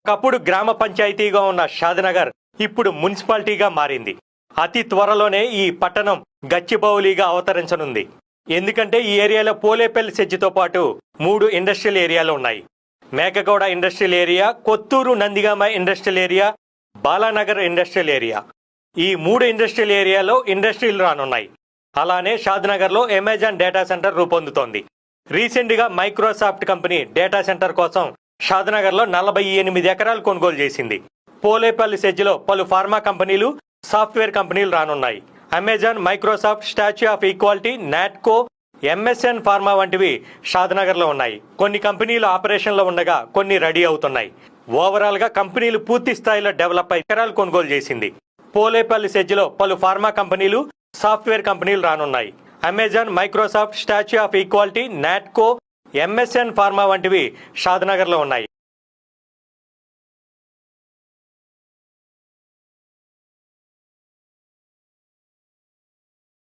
ఒకప్పుడు గ్రామ పంచాయతీగా ఉన్న షాద్నగర్ ఇప్పుడు మున్సిపాలిటీగా మారింది. అతి త్వరలోనే ఈ పట్టణం గచ్చిబౌలిగా అవతరించనుంది. ఎందుకంటే ఈ ఏరియాలో పోలేపల్లి సెజ్జితో పాటు 3 ఇండస్ట్రియల్ ఏరియాలు ఉన్నాయి. Mekaguda industrial area, Kothur Nandigama industrial area, Balanagar industrial area. ఈ 3 ఇండస్ట్రియల్ ఏరియాలో ఇండస్ట్రీలు రానున్నాయి. అలానే షాద్నగర్లో అమెజాన్ డేటా సెంటర్ రూపొందుతోంది. రీసెంట్గా మైక్రోసాఫ్ట్ కంపెనీ డేటా సెంటర్ కోసం షాద్నగర్లో 48 ఎకరాలు కొనుగోలు చేసింది. పోలేపల్లి సెజ్జిలో పలు ఫార్మా కంపెనీలు, సాఫ్ట్వేర్ కంపెనీలు రానున్నాయి. Amazon, Microsoft, statue of equality, Natco, MSN pharma వంటివి షాద్నగర్లో ఉన్నాయి. కొన్ని కంపెనీలు ఆపరేషన్లో ఉండగా కొన్ని రెడీ అవుతున్నాయి. ఓవరాల్ గా కంపెనీలు పూర్తి స్థాయిలో డెవలప్ అయి ఎకరాలు కొనుగోలు చేసింది. పోలేపల్లి సెజ్జిలో పలు ఫార్మా కంపెనీలు, సాఫ్ట్వేర్ కంపెనీలు రానున్నాయి. Amazon, Microsoft, statue of equality, Natco, MSN pharma వంటివి షాద్నగర్లో ఉన్నాయి.